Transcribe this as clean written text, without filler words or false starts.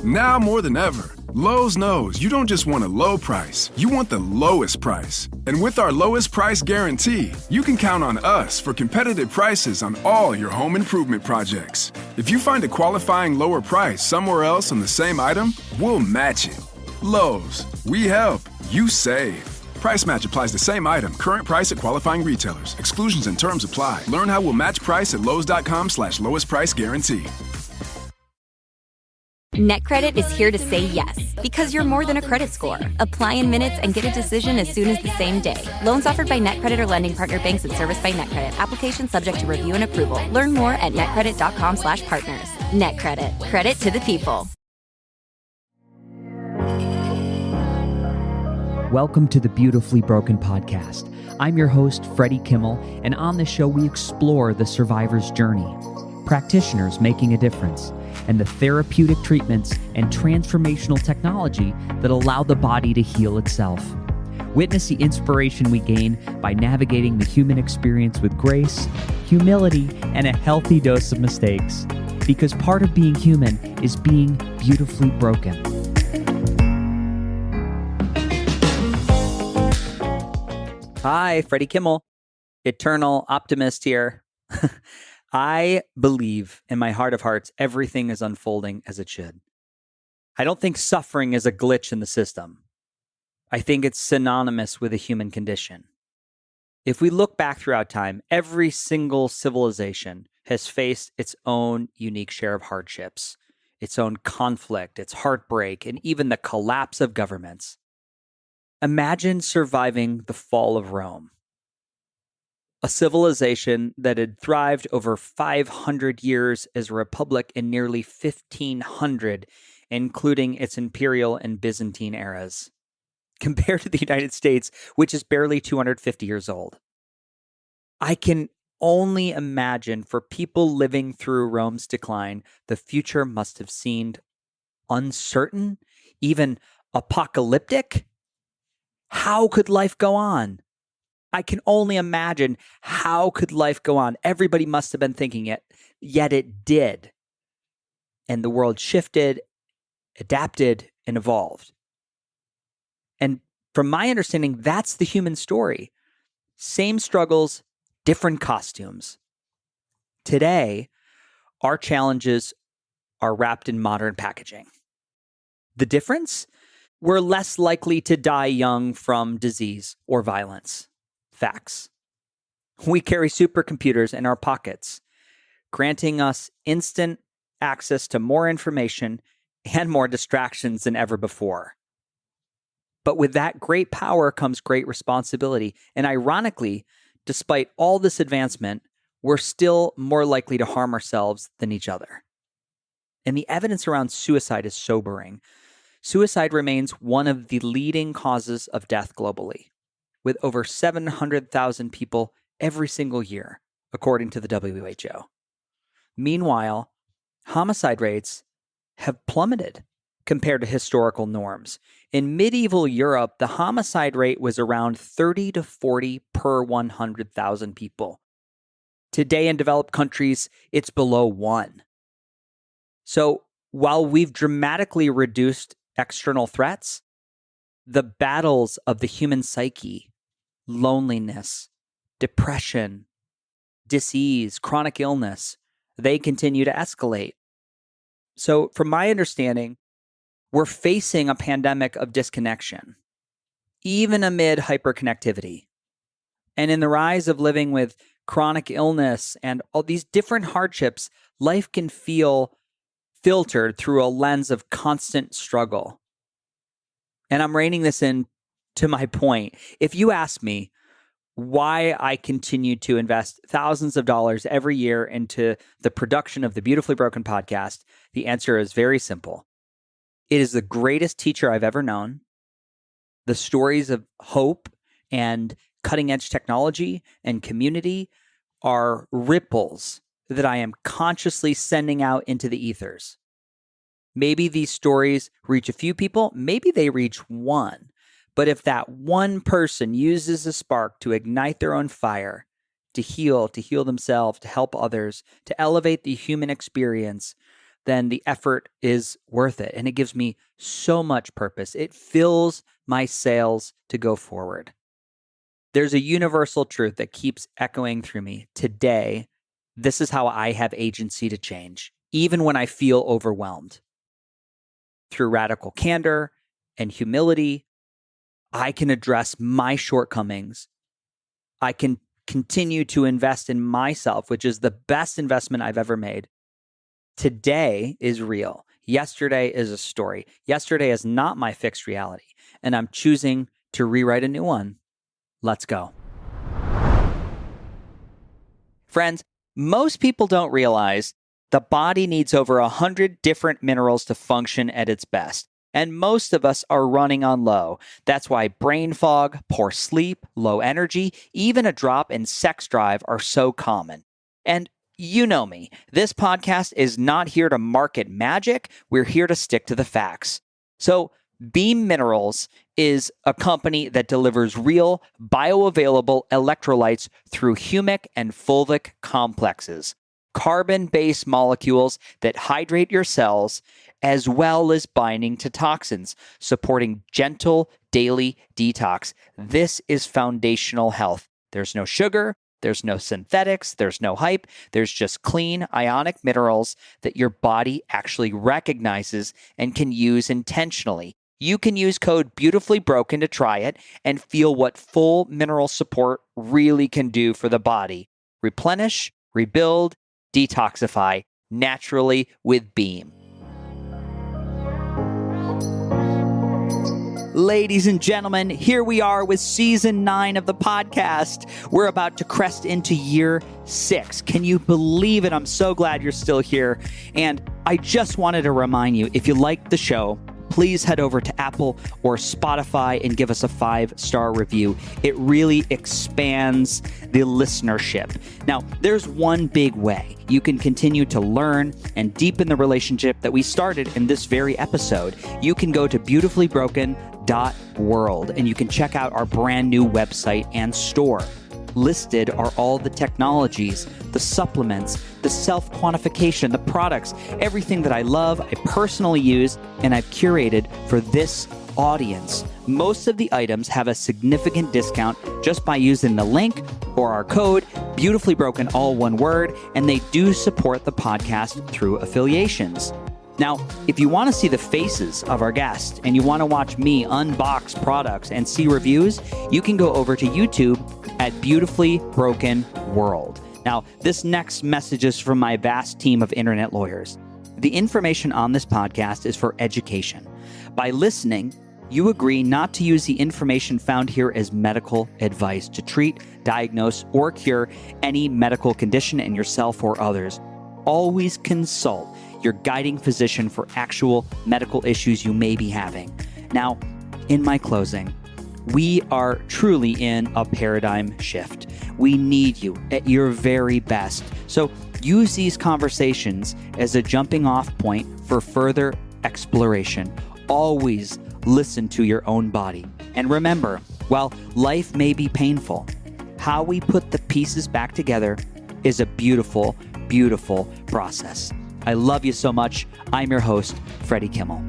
Now more than ever, Lowe's knows you don't just want a low price, you want the lowest price. And with our lowest price guarantee, you can count on us for competitive prices on all your home improvement projects. If you find a qualifying lower price somewhere else on the same item, we'll match it. Lowe's, we help, you save. Price match applies to same item, current price at qualifying retailers. Exclusions and terms apply. Learn how we'll match price at lowes.com/lowest price guarantee. NetCredit is here to say yes, because you're more than a credit score. Apply in minutes and get a decision as soon as the same day. Loans offered by NetCredit or lending partner banks and serviced by NetCredit. Application subject to review and approval. Learn more at netcredit.com/partners. NetCredit. Credit to the people. Welcome to the Beautifully Broken podcast. I'm your host, Freddie Kimmel, and on this show we explore the survivor's journey, practitioners making a difference, and the therapeutic treatments and transformational technology that allow the body to heal itself. Witness the inspiration we gain by navigating the human experience with grace, humility, and a healthy dose of mistakes. Because part of being human is being beautifully broken. Hi, Freddie Kimmel, eternal optimist here. I believe in my heart of hearts, everything is unfolding as it should. I don't think suffering is a glitch in the system. I think it's synonymous with a human condition. If we look back throughout time, every single civilization has faced its own unique share of hardships, its own conflict, its heartbreak, and even the collapse of governments. Imagine surviving the fall of Rome. A civilization that had thrived over 500 years as a republic in nearly 1500, including its imperial and Byzantine eras, compared to the United States, which is barely 250 years old. I can only imagine for people living through Rome's decline, the future must have seemed uncertain, even apocalyptic. How could life go on? I can only imagine how could life go on. Everybody must have been thinking it, yet it did. And the world shifted, adapted, and evolved. And from my understanding, that's the human story. Same struggles, different costumes. Today, our challenges are wrapped in modern packaging. The difference? We're less likely to die young from disease or violence. Facts. We carry supercomputers in our pockets, granting us instant access to more information and more distractions than ever before. But with that great power comes great responsibility. And ironically, despite all this advancement, we're still more likely to harm ourselves than each other. And the evidence around suicide is sobering. Suicide remains one of the leading causes of death globally, with over 700,000 people every single year, according to the WHO. Meanwhile, homicide rates have plummeted compared to historical norms. In medieval Europe, the homicide rate was around 30 to 40 per 100,000 people. Today in developed countries, it's below 1. So while we've dramatically reduced external threats, the battles of the human psyche, loneliness, depression, disease, chronic illness, they continue to escalate. So from my understanding, we're facing a pandemic of disconnection, even amid hyperconnectivity. And in the rise of living with chronic illness and all these different hardships, life can feel filtered through a lens of constant struggle. And I'm reining this in to my point. If you ask me why I continue to invest thousands of dollars every year into the production of the Beautifully Broken podcast, the answer is very simple. It is the greatest teacher I've ever known. The stories of hope and cutting-edge technology and community are ripples that I am consciously sending out into the ethers. Maybe these stories reach a few people, maybe they reach one. But if that one person uses a spark to ignite their own fire, to heal themselves, to help others, to elevate the human experience, then the effort is worth it. And it gives me so much purpose. It fills my sails to go forward. There's a universal truth that keeps echoing through me. Today, this is how I have agency to change, even when I feel overwhelmed. Through radical candor and humility, I can address my shortcomings. I can continue to invest in myself, which is the best investment I've ever made. Today is real. Yesterday is a story. Yesterday is not my fixed reality, and I'm choosing to rewrite a new one. Let's go. Friends, most people don't realize the body needs over 100 different minerals to function at its best. And most of us are running on low. That's why brain fog, poor sleep, low energy, even a drop in sex drive are so common. And you know me, this podcast is not here to market magic. We're here to stick to the facts. So Beam Minerals is a company that delivers real bioavailable electrolytes through humic and fulvic complexes, carbon-based molecules that hydrate your cells, as well as binding to toxins, supporting gentle daily detox. This is foundational health. There's no sugar, there's no synthetics, there's no hype. There's just clean ionic minerals that your body actually recognizes and can use intentionally. You can use code BeautifullyBroken to try it and feel what full mineral support really can do for the body. Replenish, rebuild, detoxify naturally with Beam. Ladies and gentlemen, here we are with season 9 of the podcast. We're about to crest into year 6. Can you believe it? I'm so glad you're still here. And I just wanted to remind you, if you like the show, please head over to Apple or Spotify and give us a 5-star review. It really expands the listenership. Now, there's one big way you can continue to learn and deepen the relationship that we started in this very episode. You can go to BeautifullyBroken.World and you can check out our brand new website and store. Listed are all the technologies, the supplements, the self-quantification, the products, everything that I love, I personally use, and I've curated for this audience. Most of the items have a significant discount just by using the link or our code, Beautifully Broken, all one word, and they do support the podcast through affiliations. Now, if you want to see the faces of our guests and you want to watch me unbox products and see reviews, you can go over to YouTube at BeautifullyBroken.World. Now, this next message is from my vast team of internet lawyers. The information on this podcast is for education. By listening, you agree not to use the information found here as medical advice to treat, diagnose, or cure any medical condition in yourself or others. Always consult your guiding physician for actual medical issues you may be having. Now, in my closing, we are truly in a paradigm shift. We need you at your very best. So use these conversations as a jumping off point for further exploration. Always listen to your own body. And remember, while life may be painful, how we put the pieces back together is a beautiful, beautiful process. I love you so much. I'm your host, Freddie Kimmel.